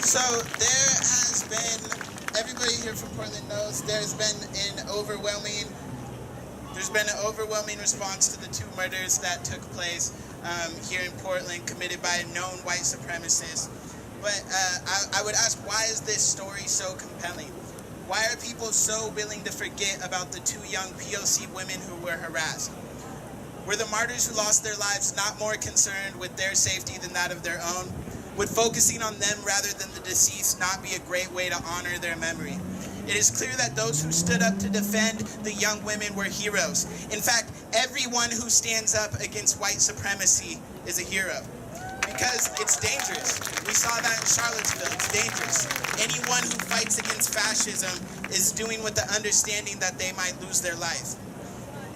So there has been, everybody here from Portland knows, there's been an overwhelming response to the two murders that took place here in Portland, committed by a known white supremacist. But I would ask, why is this story so compelling? Why are people so willing to forget about the two young POC women who were harassed? Were the martyrs who lost their lives not more concerned with their safety than that of their own? Would focusing on them rather than the deceased not be a great way to honor their memory? It is clear that those who stood up to defend the young women were heroes. In fact, everyone who stands up against white supremacy is a hero. Because it's dangerous. We saw that in Charlottesville. It's dangerous. Anyone who fights against fascism is doing with the understanding that they might lose their life.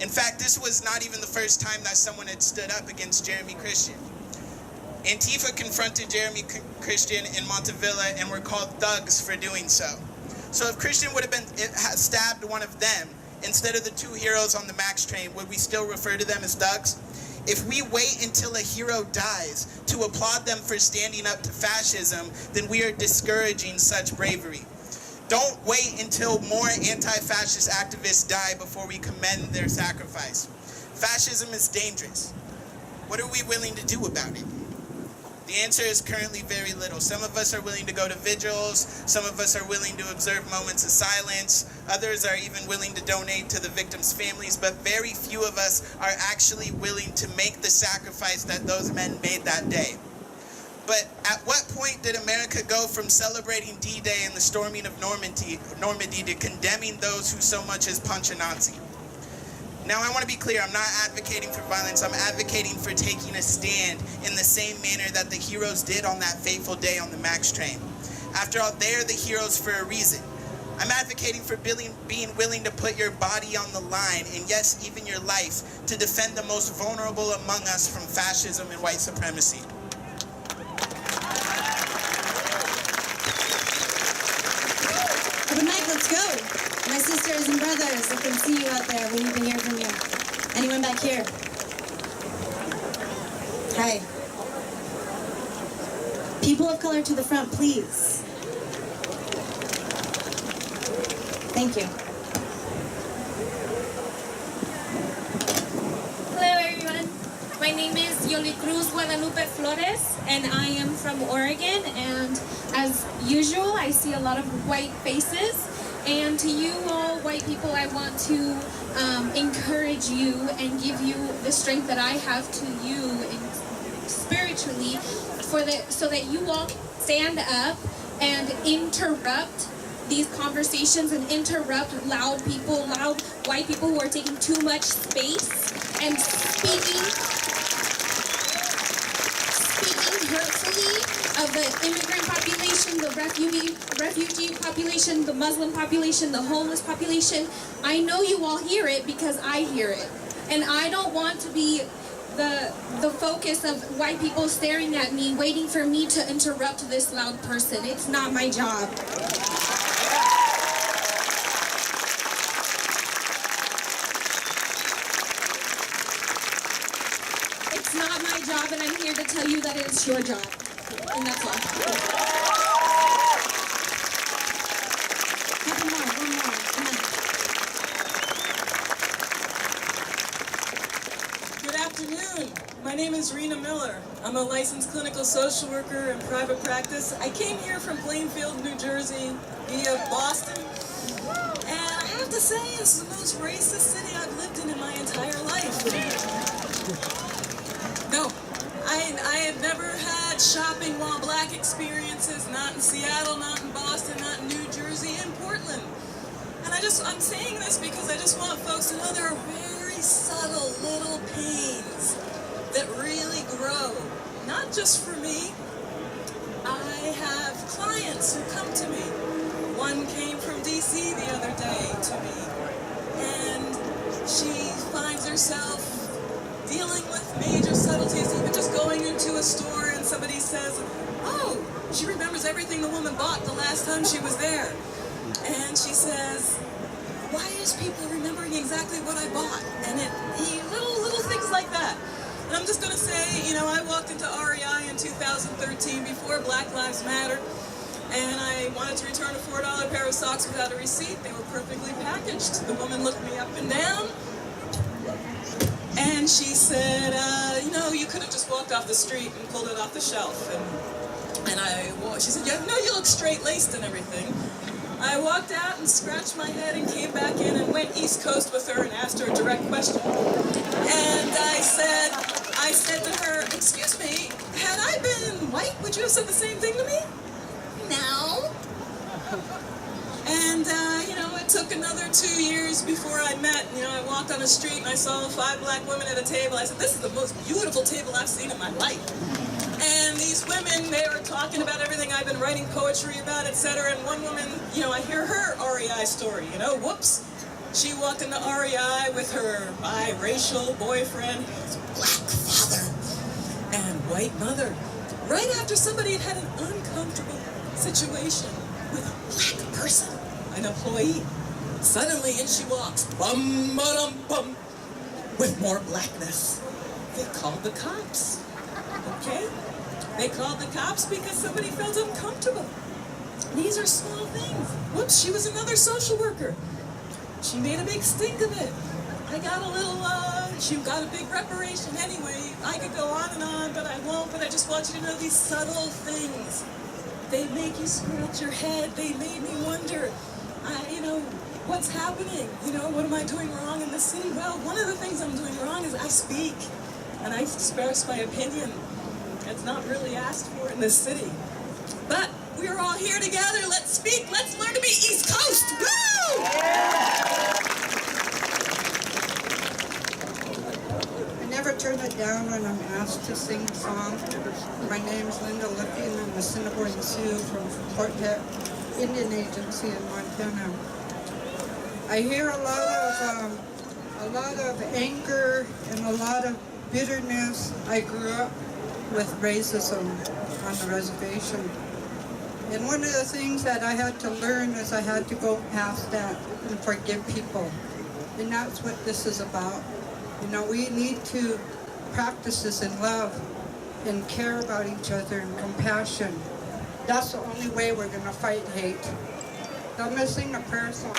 In fact, this was not even the first time that someone had stood up against Jeremy Christian. Antifa confronted Jeremy Christian in Montevilla and were called thugs for doing so. So if Christian would have stabbed one of them instead of the two heroes on the MAX train, would we still refer to them as thugs? If we wait until a hero dies to applaud them for standing up to fascism, then we are discouraging such bravery. Don't wait until more anti-fascist activists die before we commend their sacrifice. Fascism is dangerous. What are we willing to do about it? The answer is currently very little. Some of us are willing to go to vigils. Some of us are willing to observe moments of silence. Others are even willing to donate to the victims' families. But very few of us are actually willing to make the sacrifice that those men made that day. But at what point did America go from celebrating D-Day and the storming of Normandy to condemning those who so much as punch a Nazi? Now, I want to be clear, I'm not advocating for violence. I'm advocating for taking a stand in the same manner that the heroes did on that fateful day on the MAX train. After all, they are the heroes for a reason. I'm advocating for being willing to put your body on the line, and yes, even your life, to defend the most vulnerable among us from fascism and white supremacy. Open mic, let's go. My sisters and brothers, I can see you out there. We need to hear from you. Anyone back here? Hi. People of color to the front, please. Thank you. Hello everyone. My name is Yoli Cruz Guadalupe Flores, and I am from Oregon. And as usual, I see a lot of white faces. And to you all white people, I want to encourage you and give you the strength that I have to you spiritually, so that you all stand up and interrupt these conversations and interrupt loud white people who are taking too much space and speaking hurtfully of the immigrant population, the refugee population, the Muslim population, the homeless population. I know you all hear it because I hear it. And I don't want to be the focus of white people staring at me, waiting for me to interrupt this loud person. It's not my job. It's not my job, and I'm here to tell you that it's your job. And that's all. One more. Come on. Good afternoon. My name is Rena Miller. I'm a licensed clinical social worker in private practice. I came here from Plainfield, New Jersey via Boston. And I have to say, it's the most racist city I've lived in my entire life. No, I have never had shopping while black experiences, not in Seattle, not in Boston, not in New Jersey, in Portland. And I'm saying this because I just want folks to know there are very subtle little pains that really grow, not just for me. I have clients who come to me. One came from DC the other day to me, and she finds herself dealing with major subtleties, even just going into a store and somebody says, oh, she remembers everything the woman bought the last time she was there. And she says, why is people remembering exactly what I bought? And little things like that. And I'm just going to say, I walked into REI in 2013 before Black Lives Matter. and I wanted to return a $4 pair of socks without a receipt. They were perfectly packaged. The woman looked me up and down, and she said, you know, you could have just walked off the street and pulled it off the shelf. She said, yeah, no, you look straight-laced and everything. I walked out and scratched my head and came back in and went East Coast with her and asked her a direct question. And I said to her, excuse me, had I been white, would you have said the same thing to me? No. And, you know, it took another 2 years before I met. You know, I walked on the street and I saw 5 black women at a table. I said, this is the most beautiful table I've seen in my life. And these women, they were talking about everything I've been writing poetry about, etc. And one woman, you know, I hear her REI story, you know, whoops. She walked into REI with her biracial boyfriend, his black father, and white mother. Right after somebody had had an uncomfortable situation with a black person, an employee. Suddenly in she walks, bum ba dum bum, with more blackness. They called the cops. Okay? They called the cops because somebody felt uncomfortable. These are small things. Whoops, she was another social worker. She made a big stink of it. I got a little, she got a big reparation anyway. I could go on, but I won't. But I just want you to know these subtle things. They make you scratch your head. They made me wonder, you know, what's happening? You know, what am I doing wrong in the city? Well, one of the things I'm doing wrong is I speak. And I express my opinion. It's not really asked for in this city. But we're all here together. Let's speak. Let's learn to be East Coast. Woo! I never turn it down when I'm asked to sing a song. My name's Linda Lippy, and I'm a Assiniboine Sioux from Fort Peck Indian Agency in Montana. I hear a lot of anger and a lot of bitterness. I grew up with racism on the reservation. And one of the things that I had to learn is I had to go past that and forgive people. And that's what this is about. You know, we need to practice this in love and care about each other and compassion. That's the only way we're going to fight hate. I'm going to sing a prayer song.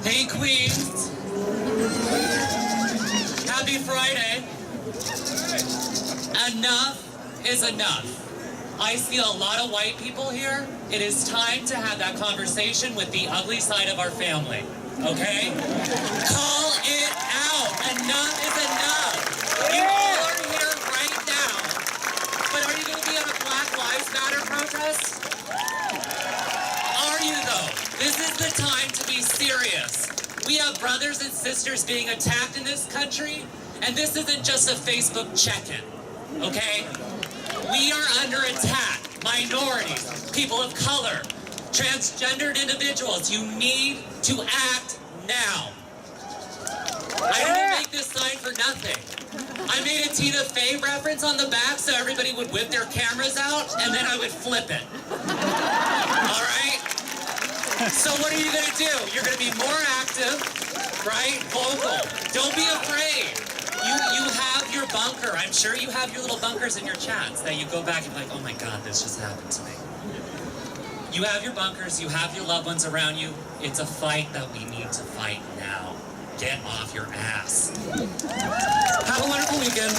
Hey Queens, happy Friday. Enough is enough. I see a lot of white people here. It is time to have that conversation with the ugly side of our family, okay? Call it out. Enough is enough. You all are here right now. But are you going to be at a Black Lives Matter protest? Are you though? This is the time to be serious. We have brothers and sisters being attacked in this country, and this isn't just a Facebook check-in, okay? We are under attack. Minorities, people of color, transgendered individuals, you need to act now. I didn't make this sign for nothing. I made a Tina Fey reference on the back so everybody would whip their cameras out, and then I would flip it. All right? So what are you going to do? You're going to be more active, right? Vocal. Don't be afraid. You have your bunker. I'm sure you have your little bunkers in your chats that you go back and be like, oh my God, this just happened to me. You have your bunkers. You have your loved ones around you. It's a fight that we need to fight now. Get off your ass. Have a wonderful weekend.